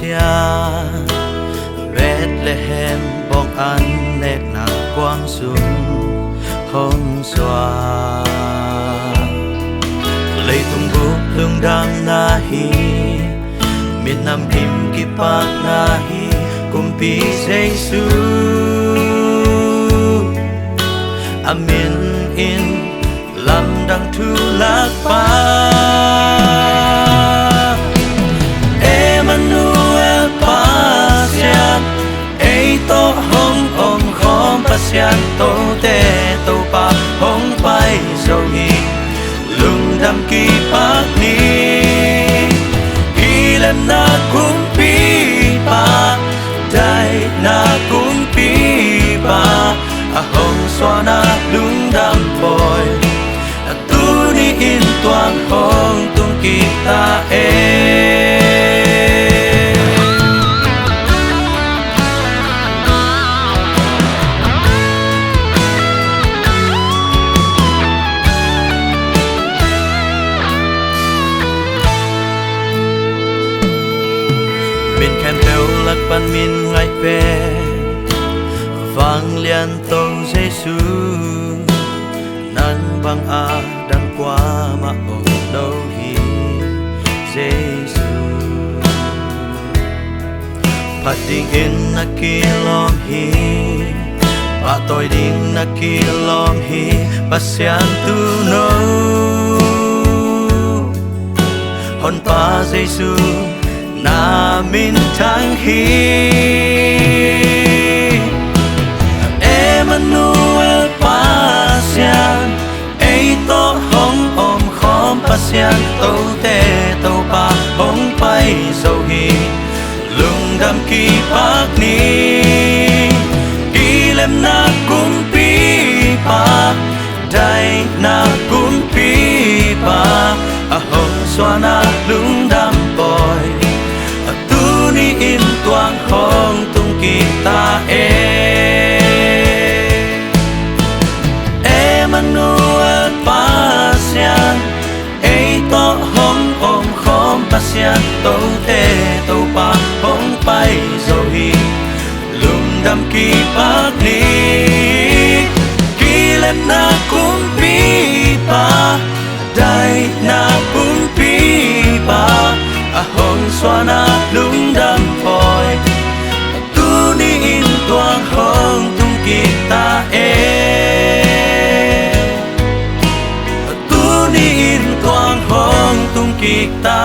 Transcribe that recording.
xia Bethlehem bong an nét na quang sung hong xoa lấy tung bút lưng đam na hi miền nam kim kipak na hi kumpi Giêsu amin in lam đăng thu lạc pa Emmanuel pasian ei to hong om khom pasian to te to pa hong pai so hi lung đam ki pak ni ilem na kumpi pa dai na kumpi pa a hong xoa na lung đam boy tu ni in tuang hong tung kita min khen theo lạc ban min ngại về vang liên tâu Giêsu nan bang a đang qua mà ông đâu hi Giêsu phát ding in na ki lom hi pa tôi ding na ki lom hi pasian tu no hon pa Giêsu na min thang hi Emmanuel pasian ei to hong om khom pasian to te to pa hong pai so hi lung đam ki pak ni ilem na kumpi pa dai na kumpi pa a hong xoa na lung đam boy tu ni in tuang hong tung kita Emmanuel pasian ei to hong om khom pasian to te to pa hong pai so hi lung đam ki pak ni kilem na kumpi pa dai na kumpi pa a hong xoa na lung đam boy tu ni in tuang hong tung kita tu ni in tuang hong tung kita